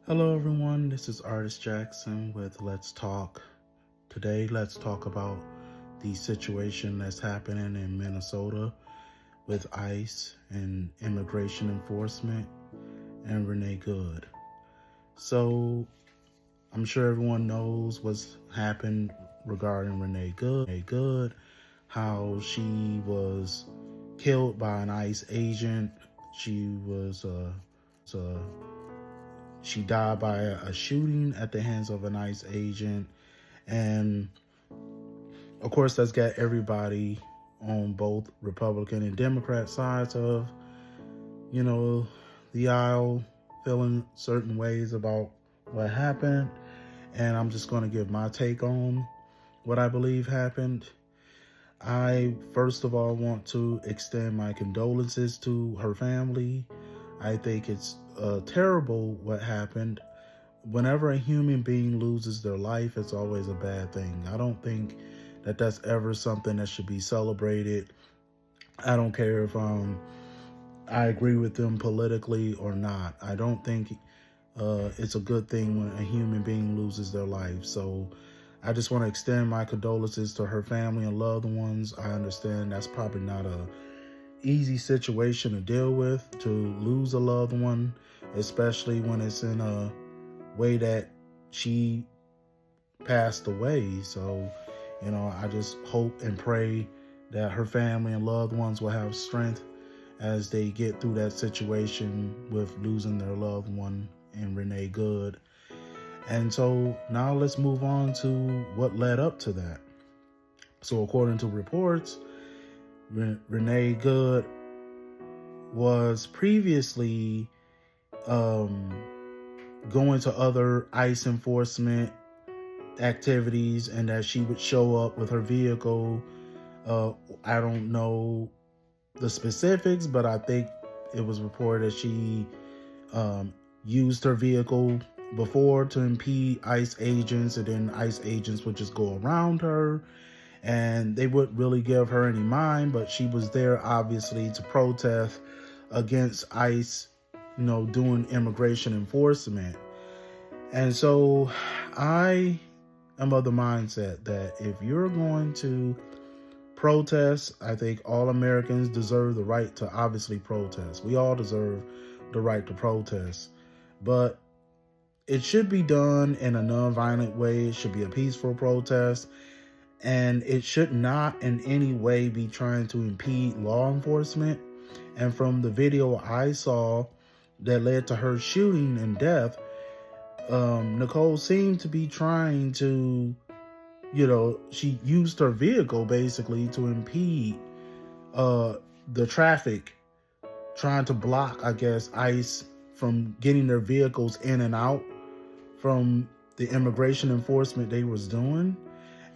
Hello, everyone. This is Artist Jackson with Let's Talk. Today, let's talk about the situation that's happening in Minnesota with ICE and immigration enforcement and Renee Good. So, I'm sure everyone knows what's happened regarding Renee Good, how she was killed by an ICE agent. Uh, she died by a shooting at the hands of an ICE agent. And of course, that's got everybody on both Republican and Democrat sides of, you know, the aisle feeling certain ways about what happened. And I'm just going to give my take on what I believe happened. I, first of all, want to extend my condolences to her family. I think it's terrible what happened. Whenever a human being loses their life, it's always a bad thing. I don't think that that's ever something that should be celebrated. I don't care if I agree with them politically or not. I don't think it's a good thing when a human being loses their life. So I just want to extend my condolences to her family and loved ones. I understand that's probably not a easy situation to deal with, to lose a loved one, especially when it's in a way that she passed away. So, I just hope and pray that her family and loved ones will have strength as they get through that situation with losing their loved one in Renee Good. And so now let's move on to what led up to that. So according to reports, Renee Good was previously going to other ICE enforcement activities, and that she would show up with her vehicle. I don't know the specifics, but I think it was reported that she used her vehicle before to impede ICE agents, and then ICE agents would just go around her and they wouldn't really give her any mind. But she was there obviously to protest against ICE, doing immigration enforcement. And so I am of the mindset that if you're going to protest, I think all Americans deserve the right to obviously protest. We all deserve the right to protest. But it should be done in a non-violent way. It should be a peaceful protest. And it should not in any way be trying to impede law enforcement. And from the video I saw that led to her shooting and death, Nicole seemed to be trying to, she used her vehicle basically to impede the traffic, trying to block, I guess, ICE from getting their vehicles in and out from the immigration enforcement they was doing.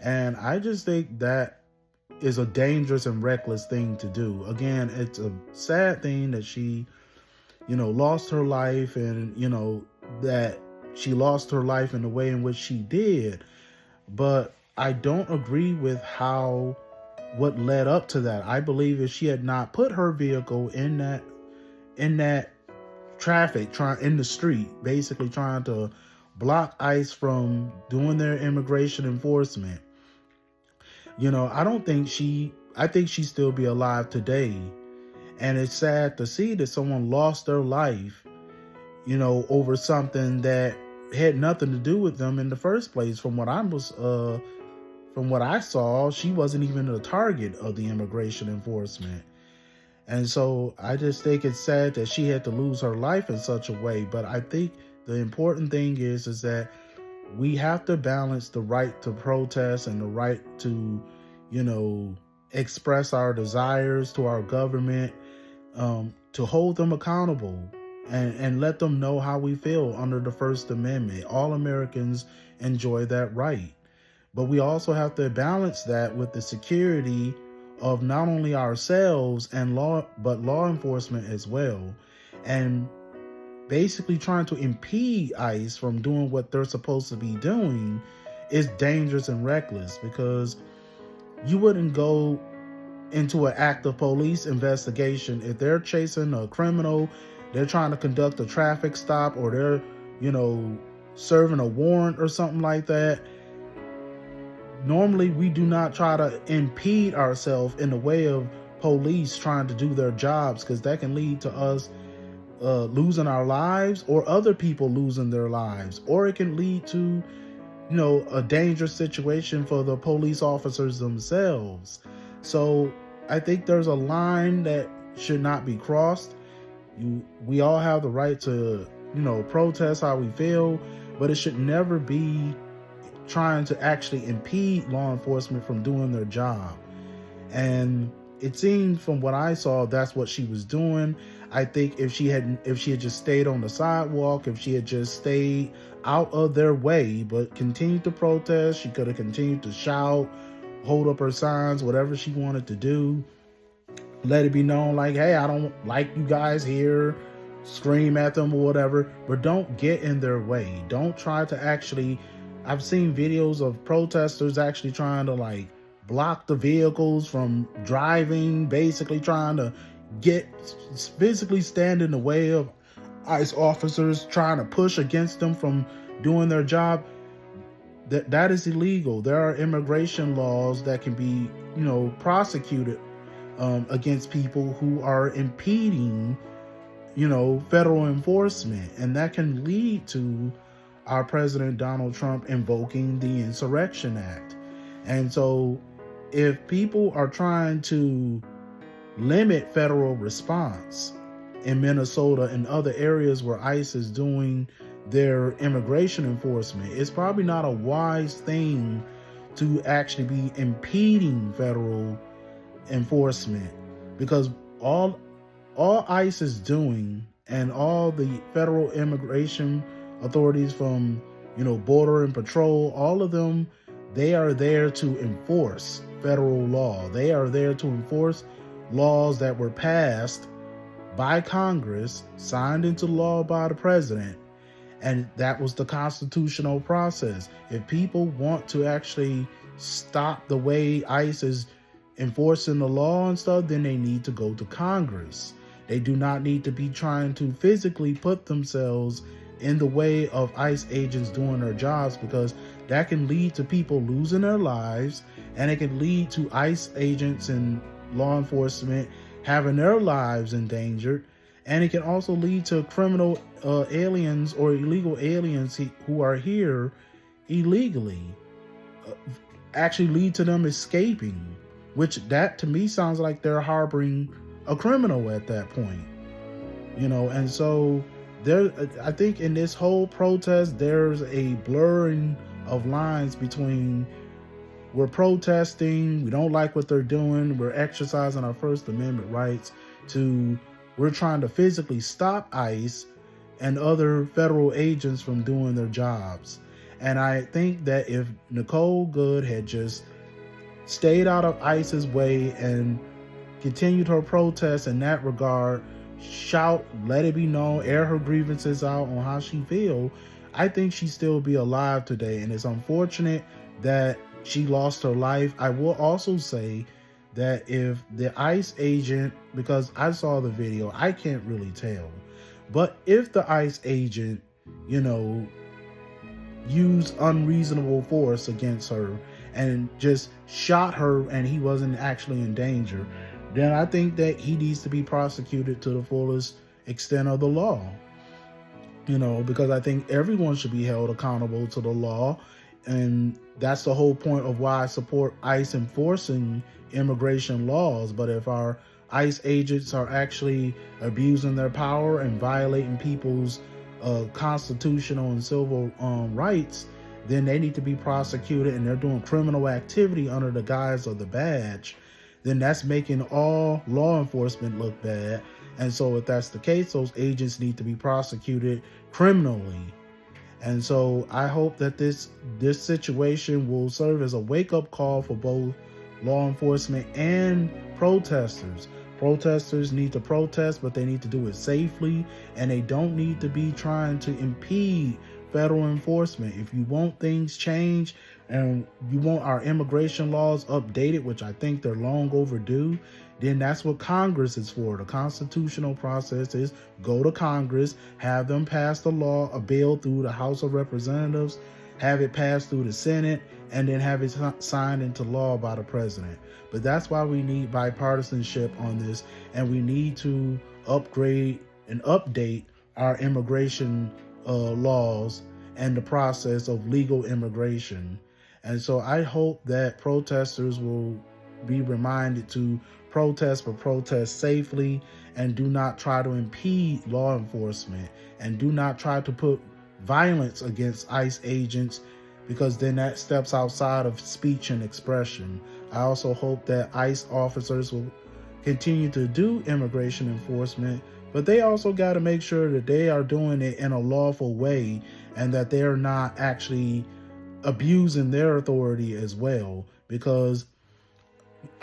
And I just think that is a dangerous and reckless thing to do. Again, it's a sad thing that she, lost her life, and, that she lost her life in the way in which she did. But I don't agree with what led up to that. I believe if she had not put her vehicle in that traffic, in the street, basically trying to block ICE from doing their immigration enforcement, I think she'd still be alive today. And it's sad to see that someone lost their life, over something that had nothing to do with them in the first place. From what I saw, she wasn't even a target of the immigration enforcement. And so I just think it's sad that she had to lose her life in such a way. But I think the important thing is that we have to balance the right to protest and the right to, express our desires to our government, to hold them accountable and let them know how we feel under the First Amendment. All Americans enjoy that right. But we also have to balance that with the security of not only ourselves but law enforcement as well. And basically trying to impede ICE from doing what they're supposed to be doing is dangerous and reckless, because you wouldn't go into an active police investigation if they're chasing a criminal, they're trying to conduct a traffic stop, or they're you know, serving a warrant or something like that, normally we do not try to impede ourselves in the way of police trying to do their jobs, because that can lead to us losing our lives, or other people losing their lives, or it can lead to, a dangerous situation for the police officers themselves. So I think there's a line that should not be crossed. We all have the right to, protest how we feel, but it should never be trying to actually impede law enforcement from doing their job. And it seemed from what I saw, that's what she was doing. I think if she had just stayed on the sidewalk, if she had just stayed out of their way, but continued to protest, she could have continued to shout, hold up her signs, whatever she wanted to do. Let it be known, like, hey, I don't like you guys here, scream at them or whatever, but don't get in their way. Don't try to actually, I've seen videos of protesters actually trying to like block the vehicles from driving, basically trying to physically stand in the way of ICE officers, trying to push against them from doing their job. That is illegal. There are immigration laws that can be, prosecuted against people who are impeding, federal enforcement, and that can lead to our President Donald Trump invoking the Insurrection Act. And so if people are trying to limit federal response in Minnesota and other areas where ICE is doing their immigration enforcement, it's probably not a wise thing to actually be impeding federal enforcement, because all ICE is doing, and all the federal immigration authorities from, border and patrol, all of them, they are there to enforce federal law. They are there to enforce laws that were passed by Congress, signed into law by the president, and that was the constitutional process. If people want to actually stop the way ICE is enforcing the law and stuff, then they need to go to Congress. They do not need to be trying to physically put themselves in the way of ICE agents doing their jobs, because that can lead to people losing their lives, and it can lead to ICE agents and law enforcement having their lives endangered, and it can also lead to criminal aliens or illegal aliens who are here illegally, actually lead to them escaping, which that to me sounds like they're harboring a criminal at that point, and so I think in this whole protest, there's a blurring of lines between we're protesting, we don't like what they're doing, we're exercising our First Amendment rights, to we're trying to physically stop ICE and other federal agents from doing their jobs. And I think that if Nicole Goode had just stayed out of ICE's way and continued her protest in that regard, shout, let it be known, air her grievances out on how she feel, I think she'd still be alive today. And it's unfortunate that she lost her life. I will also say that if the ICE agent, because I saw the video, I can't really tell, but if the ICE agent, used unreasonable force against her and just shot her and he wasn't actually in danger, then I think that he needs to be prosecuted to the fullest extent of the law. Because I think everyone should be held accountable to the law. And that's the whole point of why I support ICE enforcing immigration laws. But if our ICE agents are actually abusing their power and violating people's constitutional and civil rights, then they need to be prosecuted, and they're doing criminal activity under the guise of the badge, then that's making all law enforcement look bad. And so if that's the case, those agents need to be prosecuted criminally. And so I hope that this situation will serve as a wake-up call for both law enforcement and protesters. Protesters need to protest, but they need to do it safely, and they don't need to be trying to impede federal enforcement. If you want things changed and you want our immigration laws updated, which I think they're long overdue, then that's what Congress is for. The constitutional process is go to Congress, have them pass the law, a bill through the House of Representatives, have it passed through the Senate, and then have it signed into law by the president. But that's why we need bipartisanship on this, and we need to upgrade and update our immigration laws and the process of legal immigration. And so I hope that protesters will be reminded to protest, but protest safely, and do not try to impede law enforcement, and do not try to put violence against ICE agents, because then that steps outside of speech and expression. I also hope that ICE officers will continue to do immigration enforcement, but they also got to make sure that they are doing it in a lawful way, and that they're not actually abusing their authority as well, because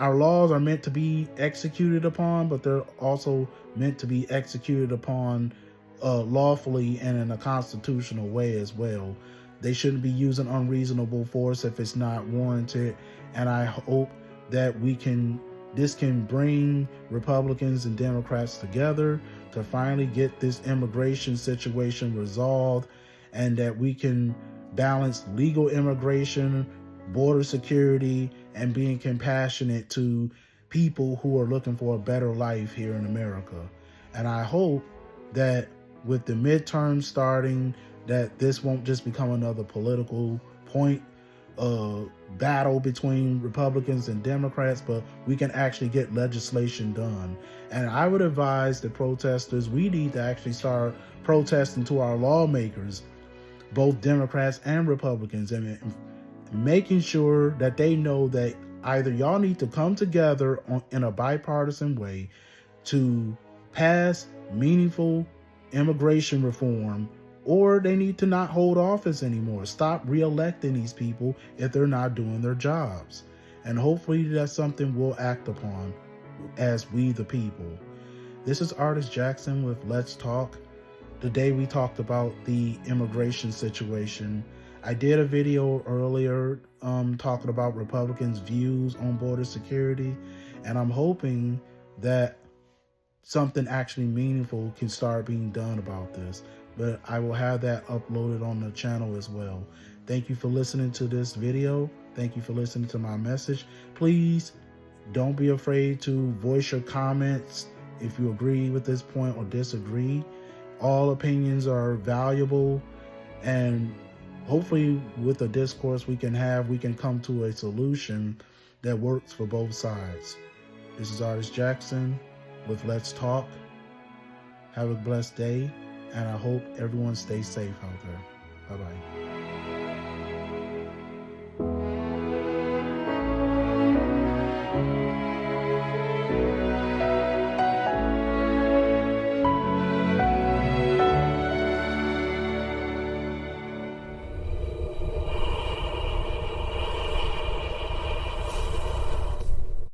our laws are meant to be executed upon, but they're also meant to be executed upon lawfully and in a constitutional way as well. They shouldn't be using unreasonable force if it's not warranted. And I hope that this can bring Republicans and Democrats together to finally get this immigration situation resolved, and that we can balance legal immigration, border security, and being compassionate to people who are looking for a better life here in America. And I hope that with the midterm starting, that this won't just become another political point battle between Republicans and Democrats, but we can actually get legislation done. And I would advise the protesters, we need to actually start protesting to our lawmakers, both Democrats and Republicans, and making sure that they know that either y'all need to come together in a bipartisan way to pass meaningful immigration reform, or they need to not hold office anymore. Stop re-electing these people if they're not doing their jobs. And hopefully that's something we'll act upon as we the people. This is Artist Jackson with Let's Talk. Today we talked about the immigration situation. I did a video earlier talking about Republicans' views on border security, and I'm hoping that something actually meaningful can start being done about this. But I will have that uploaded on the channel as well. Thank you for listening to this video. Thank you for listening to my message. Please don't be afraid to voice your comments if you agree with this point or disagree. All opinions are valuable, and hopefully with the discourse we can come to a solution that works for both sides. This is Artist Jackson with Let's Talk. Have a blessed day, and I hope everyone stays safe out there. Bye-bye.